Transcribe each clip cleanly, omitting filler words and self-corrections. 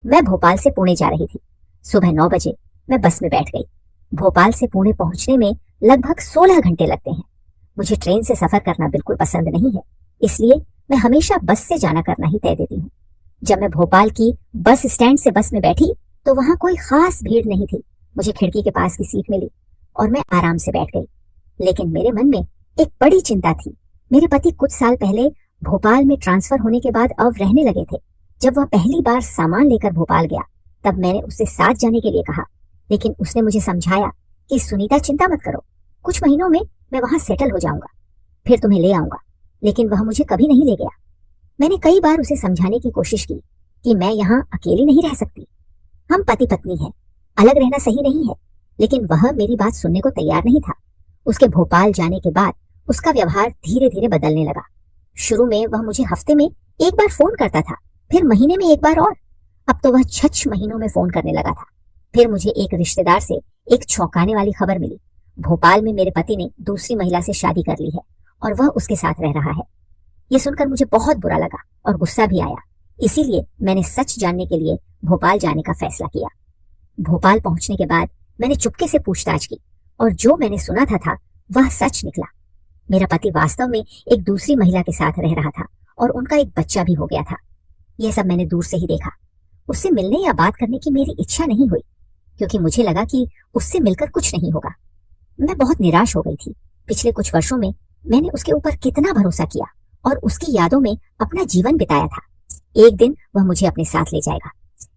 मैं भोपाल से पुणे जा रही थी। सुबह 9 बजे मैं बस में बैठ गई। भोपाल से पुणे पहुंचने में लगभग 16 घंटे लगते हैं। मुझे ट्रेन से सफर करना बिल्कुल पसंद नहीं है, इसलिए मैं हमेशा बस से जाना करना ही तय देती हूँ। जब मैं भोपाल की बस स्टैंड से बस में बैठी तो वहां कोई खास भीड़ नहीं थी। मुझे खिड़की के पास की सीट मिली और मैं आराम से बैठ गई। लेकिन मेरे मन में एक बड़ी चिंता थी। मेरे पति कुछ साल पहले भोपाल में ट्रांसफर होने के बाद अब रहने लगे थे। जब वह पहली बार सामान लेकर भोपाल गया तब मैंने उससे साथ जाने के लिए कहा, लेकिन उसने मुझे समझाया कि सुनीता चिंता मत करो, कुछ महीनों में मैं वहां सेटल हो जाऊंगा, फिर तुम्हें ले आऊंगा। लेकिन वह मुझे कभी नहीं ले गया। मैंने कई बार उसे समझाने की कोशिश की कि मैं यहाँ अकेली नहीं रह सकती, हम पति पत्नी हैं, अलग रहना सही नहीं है। लेकिन वह मेरी बात सुनने को तैयार नहीं था। उसके भोपाल जाने के बाद उसका व्यवहार धीरे धीरे बदलने लगा। शुरू में वह मुझे हफ्ते में एक बार फोन करता था, फिर महीने में एक बार, और अब तो वह 6 महीनों में फोन करने लगा था। फिर मुझे एक रिश्तेदार से एक चौंकाने वाली खबर मिली। भोपाल में मेरे पति ने दूसरी महिला से शादी कर ली है और वह उसके साथ रह रहा है। ये सुनकर मुझे बहुत बुरा लगा और गुस्सा भी आया। इसीलिए मैंने सच जानने के लिए भोपाल जाने का फैसला किया। भोपाल पहुंचने के बाद मैंने चुपके से पूछताछ की और जो मैंने सुना था वह सच निकला। मेरा पति वास्तव में एक दूसरी महिला के साथ रह रहा था और उनका एक बच्चा भी हो गया था। यह सब मैंने दूर से ही देखा। उससे मिलने या बात करने की मेरी इच्छा नहीं हुई, क्योंकि मुझे लगा कि उससे मिलकर कुछ नहीं होगा। मैं बहुत निराश हो गई थी। पिछले कुछ वर्षों में मैंने उसके ऊपर कितना भरोसा किया और उसकी यादों में अपना जीवन बिताया था। एक दिन वह मुझे अपने साथ ले जाएगा,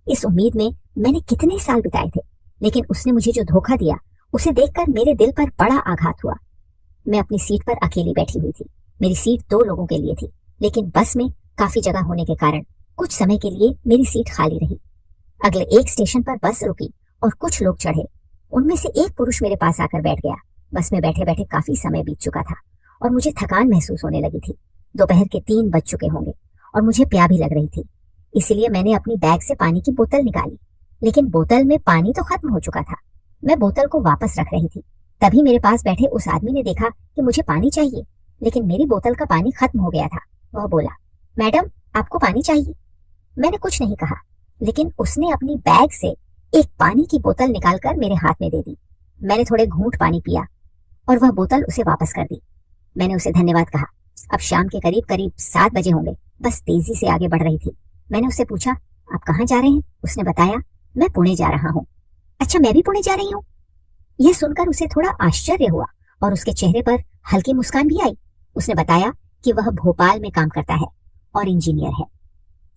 इस उम्मीद में मैंने कितने साल बिताए थे। लेकिन उसने मुझे जो धोखा दिया उसे देखकर मेरे दिल पर बड़ा आघात हुआ। मैं अपनी सीट पर अकेली बैठी हुई थी। मेरी सीट 2 लोगों के लिए थी, लेकिन बस में काफी जगह होने के कारण कुछ समय के लिए मेरी सीट खाली रही। अगले एक स्टेशन पर बस रुकी और कुछ लोग चढ़े। उनमें से एक पुरुष मेरे पास आकर बैठ गया। बस में बैठे बैठे काफी समय बीत चुका था और मुझे थकान महसूस होने लगी थी। दोपहर के 3 बज चुके होंगे और मुझे प्यास भी लग रही थी। इसलिए मैंने अपनी बैग से पानी की बोतल निकाली, लेकिन बोतल में पानी तो खत्म हो चुका था। मैं बोतल को वापस रख रही थी, तभी मेरे पास बैठे उस आदमी ने देखा कि मुझे पानी चाहिए, लेकिन मेरी बोतल का पानी खत्म हो गया था। वह बोला, मैडम आपको पानी चाहिए? मैंने कुछ नहीं कहा, लेकिन उसने अपनी बैग से एक पानी की बोतल निकालकर मेरे हाथ में दे दी। मैंने थोड़े घूंट पानी पिया और वह बोतल उसे वापस कर दी। मैंने उसे धन्यवाद कहा। अब शाम के करीब करीब 7 बजे होंगे। बस तेजी से आगे बढ़ रही थी। मैंने उससे पूछा, आप कहाँ जा रहे हैं? उसने बताया, मैं पुणे जा रहा हूँ। अच्छा, मैं भी पुणे जा रही हूँ? यह सुनकर उसे थोड़ा आश्चर्य हुआ और उसके चेहरे पर हल्की मुस्कान भी आई। उसने बताया कि वह भोपाल में काम करता है और इंजीनियर है।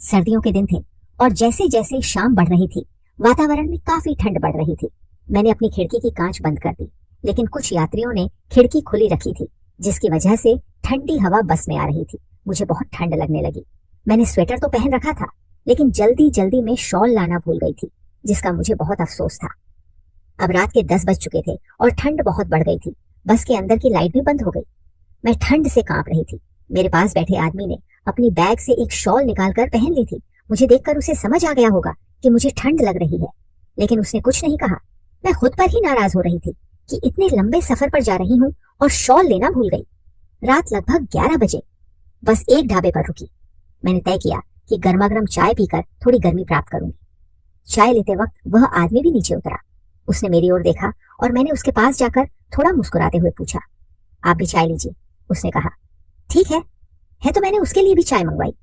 सर्दियों के दिन थे और जैसे जैसे शाम बढ़ रही थी वातावरण में काफी ठंड बढ़ रही थी। मैंने अपनी खिड़की की कांच बंद कर दी, लेकिन कुछ यात्रियों ने खिड़की खुली रखी थी, जिसकी वजह से ठंडी हवा बस में आ रही थी। मुझे बहुत ठंड लगने लगी। मैंने स्वेटर तो पहन रखा था, लेकिन जल्दी जल्दी में शॉल लाना भूल गई थी, जिसका मुझे बहुत अफसोस था। अब रात के 10 बज चुके थे और ठंड बहुत बढ़ गई थी। बस के अंदर की लाइट भी बंद हो गई। मैं ठंड से कांप रही थी। मेरे पास बैठे आदमी ने अपनी बैग से एक शॉल निकालकर पहन ली थी। मुझे देखकर उसे समझ आ गया होगा कि मुझे ठंड लग रही है, लेकिन उसने कुछ नहीं कहा। मैं खुद पर ही नाराज हो रही थी कि इतने लंबे सफर पर जा रही हूँ और शॉल लेना भूल गई। रात लगभग 11 बजे बस एक ढाबे पर रुकी। मैंने तय किया कि गर्मा गर्म चाय पीकर थोड़ी गर्मी प्राप्त करूंगी। चाय लेते वक्त वह आदमी भी नीचे उतरा। उसने मेरी ओर देखा और मैंने उसके पास जाकर थोड़ा मुस्कुराते हुए पूछा, आप भी चाय लीजिए? उसने कहा, ठीक है तो मैंने उसके लिए भी चाय मंगवाई।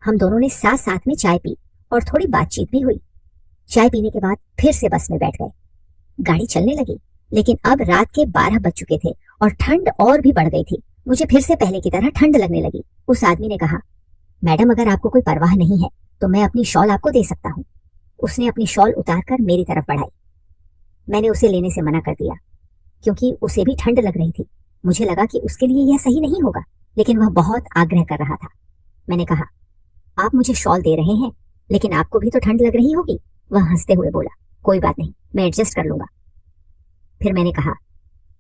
हम दोनों ने साथ साथ में चाय पी और थोड़ी बातचीत भी हुई। चाय पीने के बाद फिर से बस में बैठ गए। गाड़ी चलने लगी, लेकिन अब रात के 12 बज चुके थे और ठंड और भी बढ़ गई थी। मुझे फिर से पहले की तरह ठंड लगने लगी। उस आदमी ने कहा, मैडम अगर आपको कोई परवाह नहीं है तो मैं अपनी शॉल आपको दे सकता हूँ। उसने अपनी शॉल उतारकर मेरी तरफ बढ़ाई। मैंने उसे लेने से मना कर दिया, क्योंकि उसे भी ठंड लग रही थी। मुझे लगा कि उसके लिए यह सही नहीं होगा, लेकिन वह बहुत आग्रह कर रहा था। मैंने कहा, आप मुझे शॉल दे रहे हैं, लेकिन आपको भी तो ठंड लग रही होगी। वह हंसते हुए बोला, कोई बात नहीं, मैं एडजस्ट कर लूंगा। फिर मैंने कहा,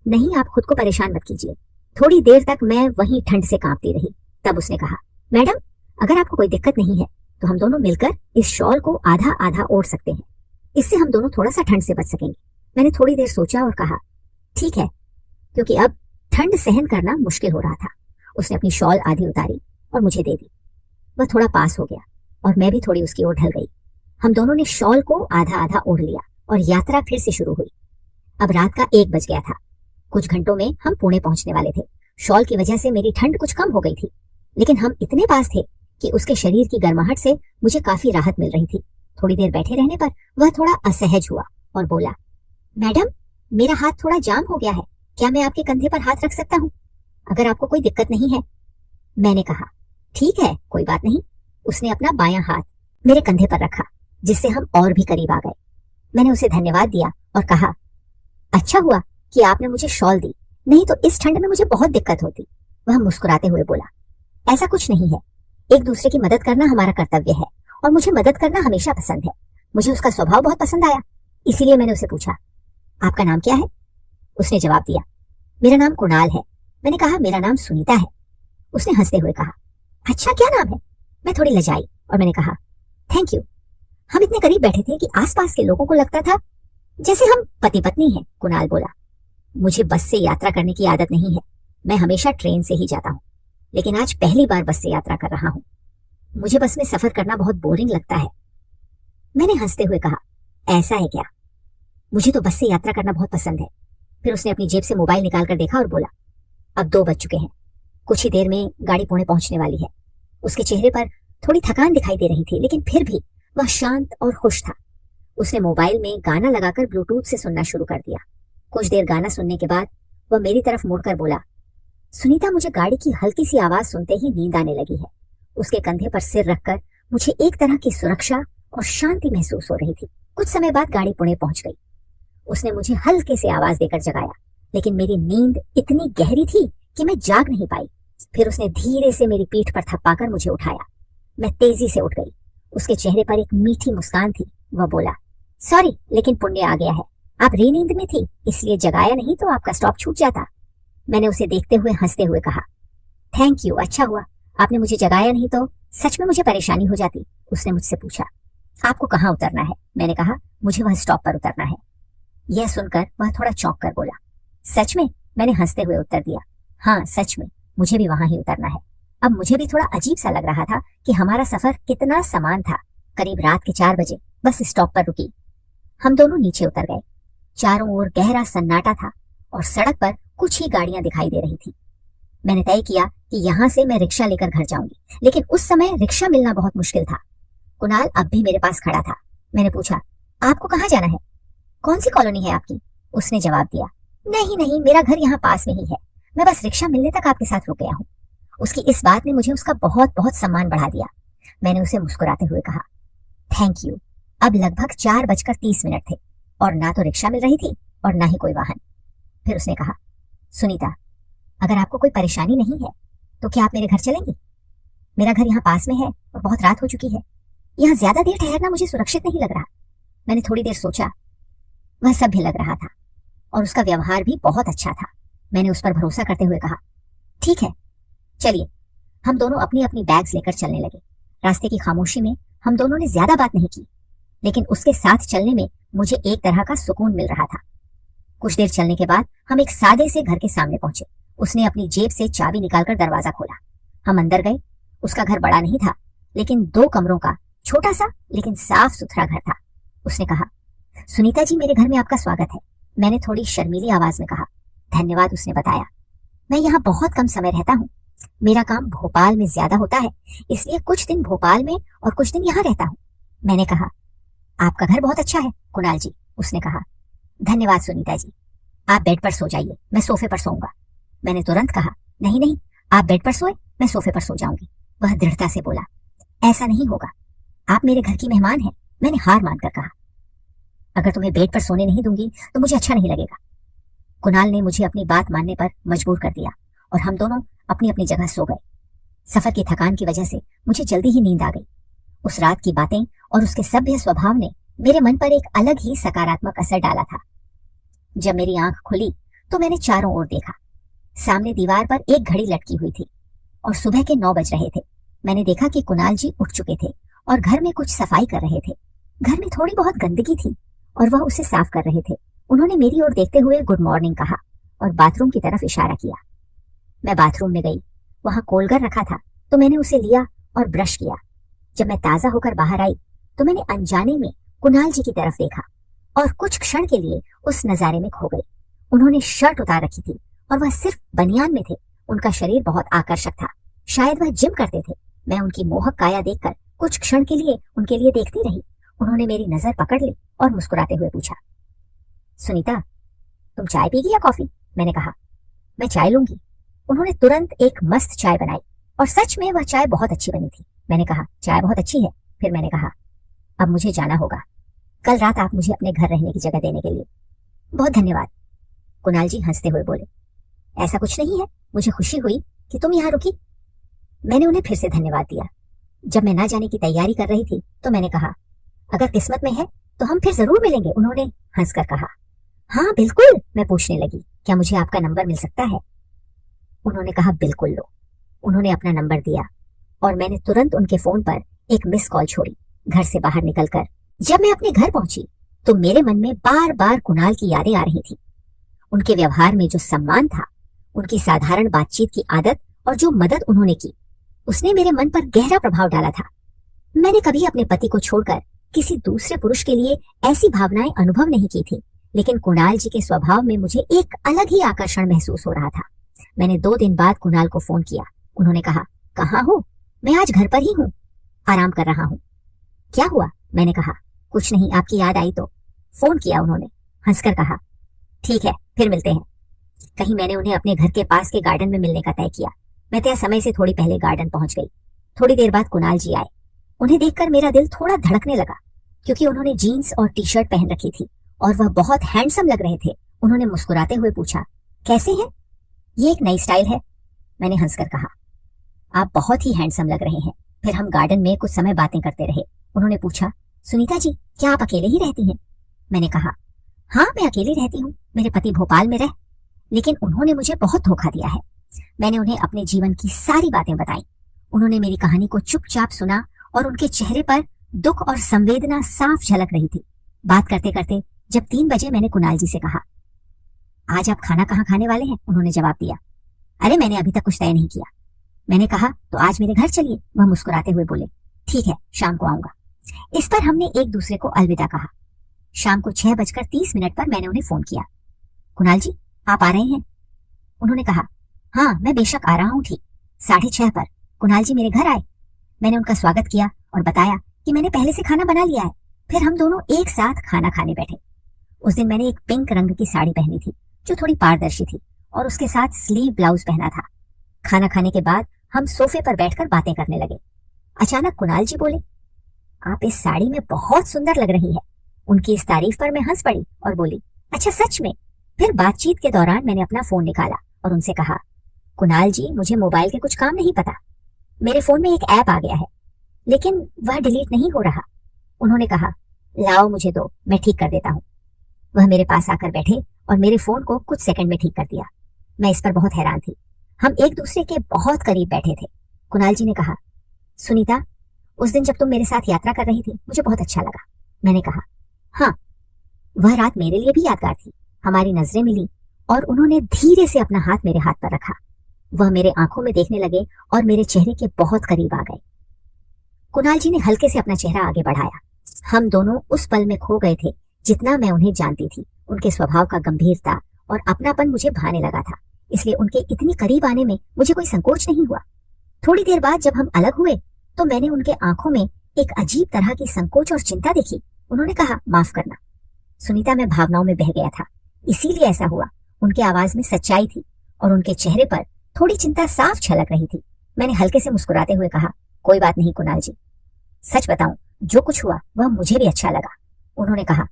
नहीं आप खुद को परेशान मत कीजिए। थोड़ी देर तक मैं वहीं ठंड से कांपती रही। तब उसने कहा, मैडम अगर आपको कोई दिक्कत नहीं है तो हम दोनों मिलकर इस शॉल को आधा आधा ओढ़ सकते हैं। इससे हम दोनों थोड़ा सा ठंड से बच सकेंगे। मैंने थोड़ी देर सोचा और कहा, ठीक है, क्योंकि अब ठंड सहन करना मुश्किल हो रहा था। उसने अपनी शॉल आधी उतारी और मुझे दे दी। वह थोड़ा पास हो गया और मैं भी थोड़ी उसकी ओर ढल गई। हम दोनों ने शॉल को आधा आधा ओढ़ लिया और यात्रा फिर से शुरू हुई। अब रात का 1 बज गया था। कुछ घंटों में हम पुणे पहुंचने वाले थे। शॉल की वजह से मेरी ठंड कुछ कम हो गई थी, लेकिन हम इतने पास थे कि उसके शरीर की गर्माहट से मुझे काफी राहत मिल रही थी। थोड़ी देर बैठे रहने पर वह थोड़ा असहज हुआ और बोला, मैडम, मेरा हाथ थोड़ा जाम हो गया है, क्या मैं आपके कंधे पर हाथ रख सकता हूँ, अगर आपको कोई दिक्कत नहीं है? मैंने कहा, ठीक है, कोई बात नहीं। उसने अपना बायां हाथ मेरे कंधे पर रखा, जिससे हम और भी करीब आ गए। मैंने उसे धन्यवाद दिया और कहा, अच्छा हुआ कि आपने मुझे शॉल दी, नहीं तो इस ठंड में मुझे बहुत दिक्कत होती। वह मुस्कुराते हुए बोला, ऐसा कुछ नहीं है, एक दूसरे की मदद करना हमारा कर्तव्य है और मुझे मदद करना हमेशा पसंद है। मुझे उसका स्वभाव बहुत पसंद आया, इसीलिए मैंने उसे पूछा, आपका नाम क्या है? उसने जवाब दिया, मेरा नाम कुणाल है। मैंने कहा, मेरा नाम सुनीता है। उसने हंसते हुए कहा, अच्छा, क्या नाम है? मैं थोड़ी लजाई और मैंने कहा, थैंक यू। हम इतने करीब बैठे थे कि आसपास के लोगों को लगता था जैसे हम पति पत्नी हैं। कुणाल बोला, मुझे बस से यात्रा करने की आदत नहीं है, मैं हमेशा ट्रेन से ही जाता हूँ, लेकिन आज पहली बार बस से यात्रा कर रहा हूँ। मुझे बस में सफर करना बहुत बोरिंग लगता है। मैंने हंसते हुए कहा, ऐसा है क्या? मुझे तो बस से यात्रा करना बहुत पसंद है। फिर उसने अपनी जेब से मोबाइल निकालकर देखा और बोला, अब 2 बज चुके हैं, कुछ ही देर में गाड़ी पुणे पहुंचने वाली है। उसके चेहरे पर थोड़ी थकान दिखाई दे रही थी, लेकिन फिर भी वह शांत और खुश था। उसने मोबाइल में गाना लगाकर ब्लूटूथ से सुनना शुरू कर दिया। कुछ देर गाना सुनने के बाद वह मेरी तरफ मुड़कर बोला, सुनीता, मुझे गाड़ी की हल्की सी आवाज सुनते ही नींद आने लगी है। उसके कंधे पर सिर रखकर मुझे एक तरह की सुरक्षा और शांति महसूस हो रही थी। कुछ समय बाद गाड़ी पुणे पहुंच गई। उसने मुझे हल्के से आवाज देकर जगाया, लेकिन मेरी नींद इतनी गहरी थी कि मैं जाग नहीं पाई। फिर उसने धीरे से मेरी पीठ पर थप्पाकर मुझे उठाया। मैं तेजी से उठ गई। उसके चेहरे पर एक मीठी मुस्कान थी। वह बोला, सॉरी, लेकिन पुण्य आ गया है, आप नींद में थी, इसलिए जगाया नहीं तो आपका स्टॉप छूट जाता। मैंने उसे देखते हुए हंसते हुए कहा, थैंक यू, अच्छा हुआ आपने मुझे जगाया, नहीं तो सच में मुझे परेशानी हो जाती। उसने मुझसे पूछा, आपको कहाँ उतरना है? मैंने कहा, मुझे वह स्टॉप पर उतरना है। यह सुनकर वह थोड़ा चौंक कर बोला, सच में? मैंने हंसते हुए उत्तर दिया, हाँ सच में, मुझे भी वहां ही उतरना है। अब मुझे भी थोड़ा अजीब सा लग रहा था कि हमारा सफर कितना समान था। करीब रात के 4 बजे बस स्टॉप पर रुकी। हम दोनों नीचे उतर गए। चारों ओर गहरा सन्नाटा था और सड़क पर कुछ ही गाड़ियां दिखाई दे रही थी। मैंने तय किया कि यहाँ से मैं रिक्शा लेकर घर जाऊंगी, लेकिन उस समय रिक्शा मिलना बहुत मुश्किल था। कुणाल अब भी मेरे पास खड़ा था। मैंने पूछा, आपको कहाँ जाना है? कौन सी कॉलोनी है आपकी? उसने जवाब दिया, नहीं नहीं, मेरा घर यहाँ पास में ही है, मैं बस रिक्शा मिलने तक आपके साथ रुक गया हूँ। उसकी इस बात ने मुझे उसका बहुत बहुत सम्मान बढ़ा दिया। मैंने उसे मुस्कुराते हुए कहा, थैंक यू। अब लगभग 4:30 थे और ना तो रिक्शा मिल रही थी और ना ही कोई वाहन। फिर उसने कहा, सुनीता, अगर आपको कोई परेशानी नहीं है तो क्या आप मेरे घर चलेंगी? मेरा घर यहाँ पास में है और बहुत रात हो चुकी है, यहाँ ज्यादा देर ठहरना मुझे सुरक्षित नहीं लग रहा। मैंने थोड़ी देर सोचा। वह सभ्य लग रहा था और उसका व्यवहार भी बहुत अच्छा था। मैंने उस पर भरोसा करते हुए कहा, ठीक है, चलिए। हम दोनों अपनी अपनी बैग्स लेकर चलने लगे। रास्ते की खामोशी में हम दोनों ने ज्यादा बात नहीं की, लेकिन उसके साथ चलने में मुझे एक तरह का सुकून मिल रहा था। कुछ देर चलने के बाद हम एक सादे से घर के सामने पहुंचे। उसने अपनी जेब से चाबी निकालकर दरवाजा खोला। हम अंदर गए। उसका घर बड़ा नहीं था, लेकिन 2 कमरों का छोटा सा लेकिन साफ सुथरा घर था। उसने कहा, सुनीता जी, मेरे घर में आपका स्वागत है। मैंने थोड़ी शर्मीली आवाज में कहा, धन्यवाद। उसने बताया, मैं यहाँ बहुत कम समय रहता हूँ, मेरा काम भोपाल में ज्यादा होता है, इसलिए कुछ दिन भोपाल में और कुछ दिन यहाँ रहता हूँ। मैंने कहा, आपका घर बहुत अच्छा है कुणाल जी। उसने कहा, धन्यवाद सुनीता जी, आप बेड पर सो जाइए, मैं सोफे पर सोऊंगा। मैंने तुरंत कहा, नहीं नहीं, आप बेड पर सोए, मैं सोफे पर सो जाऊंगी। वह दृढ़ता से बोला, ऐसा नहीं होगा, आप मेरे घर की मेहमान हैं। मैंने हार मानकर कहा, अगर तुम्हें बेड पर सोने नहीं दूंगी तो मुझे अच्छा नहीं लगेगा। कुणाल ने मुझे अपनी बात मानने पर मजबूर कर दिया और हम दोनों अपनी अपनी जगह सो गए। सफर की थकान की वजह से मुझे जल्दी ही नींद आ गई। उस रात की बातें और उसके सभ्य स्वभाव ने मेरे मन पर एक अलग ही सकारात्मक असर डाला था। जब मेरी आंख खुली तो मैंने चारों ओर देखा। सामने दीवार पर एक घड़ी लटकी हुई थी और सुबह के 9 बज रहे थे। मैंने देखा कि कुणाल जी उठ चुके थे और घर में कुछ सफाई कर रहे थे। घर में थोड़ी बहुत गंदगी थी और वह उसे साफ कर रहे थे। उन्होंने मेरी ओर देखते हुए गुड मॉर्निंग कहा और बाथरूम की तरफ इशारा किया। मैं बाथरूम में गई। वहां कोलगेट रखा था तो मैंने उसे लिया और ब्रश किया। जब मैं ताजा होकर बाहर आई तो मैंने अनजाने में कुणाल जी की तरफ देखा और कुछ क्षण के लिए उस नजारे में खो गई। उन्होंने शर्ट उतार रखी थी और वह सिर्फ बनियान में थे। उनका शरीर बहुत आकर्षक था, शायद वह जिम करते थे। मैं उनकी मोहक काया देखकर कुछ क्षण के लिए उनके लिए देखती रही। उन्होंने मेरी नजर पकड़ ली और मुस्कुराते हुए पूछा, सुनीता, तुम चाय पीगी या कॉफी? मैंने कहा, मैं चाय लूंगी। उन्होंने तुरंत एक मस्त चाय बनाई और सच में वह चाय बहुत अच्छी बनी थी। मैंने कहा, चाय बहुत अच्छी है। फिर मैंने कहा, अब मुझे जाना होगा। कल रात आप मुझे अपने घर रहने की जगह देने के लिए बहुत धन्यवाद। कुणाल जी हंसते हुए बोले, ऐसा कुछ नहीं है, मुझे खुशी हुई कि तुम यहाँ रुकी। मैंने उन्हें फिर से धन्यवाद दिया। जब मैं ना जाने की तैयारी कर रही थी तो मैंने कहा, अगर किस्मत में है तो हम फिर जरूर मिलेंगे। उन्होंने हंसकर कहा, हाँ बिल्कुल। मैं पूछने लगी, क्या मुझे आपका नंबर मिल सकता है? उन्होंने कहा, बिल्कुल लो। उन्होंने अपना नंबर दिया और मैंने तुरंत उनके फोन पर एक मिस कॉल छोड़ी। घर से बाहर निकलकर जब मैं अपने घर पहुंची तो मेरे मन में बार बार कुणाल की यादें आ रही थी। उनके व्यवहार में जो सम्मान था, उनकी साधारण बातचीत की आदत और जो मदद उन्होंने की, उसने मेरे मन पर गहरा प्रभाव डाला था। मैंने कभी अपने पति को छोड़कर किसी दूसरे पुरुष के लिए ऐसी भावनाएं अनुभव नहीं की थी, लेकिन कुणाल जी के स्वभाव में मुझे एक अलग ही आकर्षण महसूस हो रहा था। मैंने 2 दिन बाद कुणाल को फोन किया। उन्होंने कहा, कहाँ हो? मैं आज घर पर ही हूँ, आराम कर रहा हूँ। क्या हुआ? मैंने कहा, कुछ नहीं, आपकी याद आई तो फोन किया। उन्होंने हंसकर कहा, ठीक है, फिर मिलते हैं कहीं। मैंने उन्हें अपने घर के पास के गार्डन में मिलने का तय किया। मैं तय समय से थोड़ी पहले गार्डन पहुंच गई। थोड़ी देर बाद कुणाल जी आए। उन्हें देखकर मेरा दिल थोड़ा धड़कने लगा, क्योंकि उन्होंने जीन्स और टी शर्ट पहन रखी थी और वह बहुत हैंडसम लग रहे थे। उन्होंने मुस्कुराते हुए पूछा, कैसे हैं? ये एक नई स्टाइल है। मैंने हंसकर कहा, आप बहुत ही हैंडसम लग रहे हैं। फिर हम गार्डन में कुछ समय बातें करते रहे। उन्होंने पूछा, सुनीता जी, क्या आप अकेले ही रहती हैं? मैंने कहा, हाँ मैं अकेली रहती हूँ, मेरे पति भोपाल में रह। लेकिन उन्होंने मुझे बहुत धोखा दिया है। मैंने उन्हें अपने जीवन की सारी बातें बताई। उन्होंने मेरी कहानी को चुपचाप सुना और उनके चेहरे पर दुख और संवेदना साफ झलक रही थी। बात करते करते जब 3 बजे मैंने कुणाल जी से कहा, आज आप खाना कहाँ खाने वाले हैं? उन्होंने जवाब दिया, अरे मैंने अभी तक कुछ तय नहीं किया। मैंने कहा, तो आज मेरे घर चलिए। वह मुस्कुराते हुए बोले, ठीक है, शाम को आऊंगा। इस पर हमने एक दूसरे को अलविदा कहा। शाम को 6:30 पर मैंने उन्हें फोन किया, कुणाल जी आप आ रहे हैं? उन्होंने कहा, हाँ मैं बेशक आ रहा हूँ ठीक 6:30 पर। कुणाल जी मेरे घर आए। मैंने उनका स्वागत किया और बताया कि मैंने पहले से खाना बना लिया है। फिर हम दोनों एक साथ खाना खाने बैठे। उस दिन मैंने एक पिंक रंग की साड़ी पहनी थी जो थोड़ी पारदर्शी थी और उसके साथ स्लीव ब्लाउज पहना था। खाना खाने के बाद हम सोफे पर बैठकर बातें करने लगे। अचानक कुणाल जी बोले, आप इस साड़ी में बहुत सुंदर लग रही है। उनकी इस तारीफ पर मैं हंस पड़ी और बोली, अच्छा सच में? फिर बातचीत के दौरान मैंने अपना फोन निकाला और उनसे कहा, कुणाल जी मुझे मोबाइल के कुछ काम नहीं पता। मेरे फोन में एक ऐप आ गया है लेकिन वह डिलीट नहीं हो रहा। उन्होंने कहा, लाओ मुझे दो, मैं ठीक कर देता हूँ। वह मेरे पास आकर बैठे और मेरे फोन को कुछ सेकंड में ठीक कर दिया। मैं इस पर बहुत हैरान थी। हम एक दूसरे के बहुत करीब बैठे थे। कुणाल जी ने कहा, सुनीता उस दिन जब तुम मेरे साथ यात्रा कर रही थी मुझे बहुत अच्छा लगा। मैंने कहा, हाँ वह रात मेरे लिए भी यादगार थी। हमारी नजरें मिली और उन्होंने धीरे से अपना हाथ मेरे हाथ पर रखा। वह मेरे आंखों में देखने लगे और मेरे चेहरे के बहुत करीब आ गए। कुणाल जी ने हल्के से अपना चेहरा आगे बढ़ाया। हम दोनों उस पल में खो गए थे। जितना मैं उन्हें जानती थी, उनके स्वभाव का गंभीरता और अपनापन मुझे भाने लगा था, इसलिए उनके इतनी करीब आने में मुझे कोई संकोच नहीं हुआ। थोड़ी देर बाद जब हम अलग हुए तो मैंने उनके आंखों में एक अजीब तरह की संकोच और चिंता देखी। उन्होंने कहा, माफ करना सुनीता, मैं भावनाओं में बह गया था, इसीलिए ऐसा हुआ। उनके आवाज में सच्चाई थी और उनके चेहरे पर थोड़ी चिंता साफ झलक रही थी। मैंने हल्के से मुस्कुराते हुए कहा, कोई बात नहीं कुणाल जी, सच बताऊं जो कुछ हुआ वह मुझे भी अच्छा लगा। उन्होंने कहा,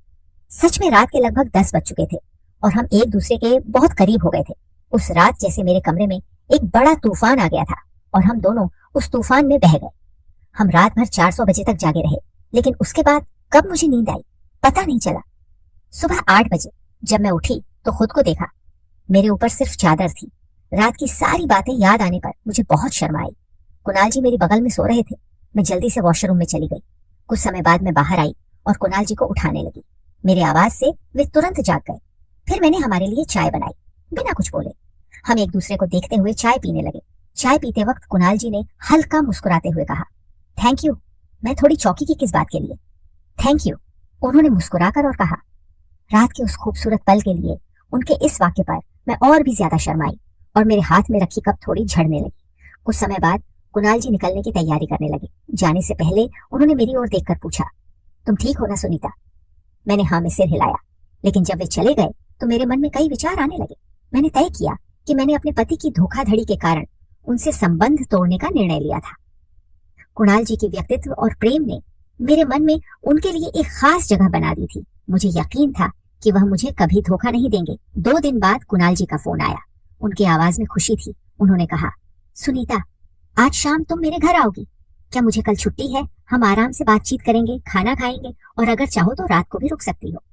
सच में रात के लगभग 10 बज चुके थे और हम एक दूसरे के बहुत करीब हो गए थे। उस रात जैसे मेरे कमरे में एक बड़ा तूफान आ गया था और हम दोनों उस तूफान में बह गए। हम रात भर 400 बजे तक जागे रहे, लेकिन उसके बाद कब मुझे नींद आई पता नहीं चला। सुबह 8 बजे जब मैं उठी तो खुद को देखा, मेरे ऊपर सिर्फ चादर थी। रात की सारी बातें याद आने पर मुझे बहुत शर्म आई। कुणाल जी मेरे बगल में सो रहे थे। मैं जल्दी से वॉशरूम में चली गई। कुछ समय बाद मैं बाहर आई और कुणाल जी को उठाने लगी। मेरे आवाज से वे तुरंत जाग गए। फिर मैंने हमारे लिए चाय बनाई बिना कुछ बोले। हम एक दूसरे को देखते हुए चाय पीने लगे। चाय पीते वक्त कुणाल जी ने हल्का मुस्कुराते हुए कहा, थैंक यू। मैं थोड़ी चौंकी की किस बात के लिए? थैंक यू, उन्होंने मुस्कुराकर और कहा। रात के उस खूबसूरत पल के लिए उनके इस वाक्य पर मैं और भी ज्यादा शर्माई और मेरे हाथ में रखी कप थोड़ी झड़ने लगी। कुछ समय बाद कुणाल जी निकलने की तैयारी करने लगे। जाने से पहले उन्होंने मेरी ओर देखकर पूछा, तुम ठीक हो ना सुनीता? मैंने हाँ में सिर हिलाया। लेकिन जब वे चले गए तो मेरे मन में कई विचार आने लगे। मैंने तय किया कि मैंने अपने पति की धोखाधड़ी के कारण उनसे संबंध तोड़ने का निर्णय लिया था। कुणाल जी की व्यक्तित्व और प्रेम ने मेरे मन में उनके लिए एक खास जगह बना दी थी। मुझे यकीन था कि वह मुझे कभी धोखा नहीं देंगे। 2 दिन बाद कुणाल जी का फोन आया। उनकी आवाज में खुशी थी। उन्होंने कहा, सुनीता, आज शाम तुम मेरे घर आओगी क्या? मुझे कल छुट्टी है, हम आराम से बातचीत करेंगे, खाना खाएंगे और अगर चाहो तो रात को भी रुक सकती हो।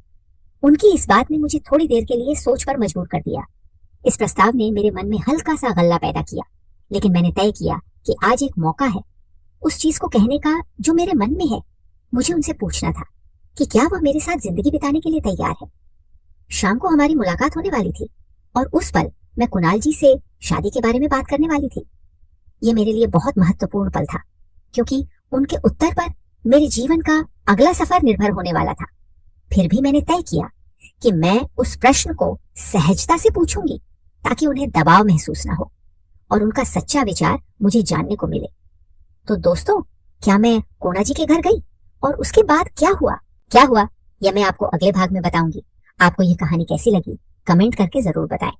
उनकी इस बात ने मुझे थोड़ी देर के लिए सोच पर मजबूर कर दिया। इस प्रस्ताव ने मेरे मन में हल्का सा गल्ला पैदा किया, लेकिन मैंने तय किया कि आज एक मौका है उस चीज को कहने का जो मेरे मन में है। मुझे उनसे पूछना था कि क्या वह मेरे साथ जिंदगी बिताने के लिए तैयार है। शाम को हमारी मुलाकात होने वाली थी और उस पल मैं कुणाल जी से शादी के बारे में बात करने वाली थी। ये मेरे लिए बहुत महत्वपूर्ण पल था, क्योंकि उनके उत्तर पर मेरे जीवन का अगला सफर निर्भर होने वाला था। फिर भी मैंने तय किया कि मैं उस प्रश्न को सहजता से पूछूंगी, ताकि उन्हें दबाव महसूस न हो और उनका सच्चा विचार मुझे जानने को मिले। तो दोस्तों, क्या मैं कोना जी के घर गई और उसके बाद क्या हुआ यह मैं आपको अगले भाग में बताऊंगी। आपको ये कहानी कैसी लगी कमेंट करके जरूर बताएं।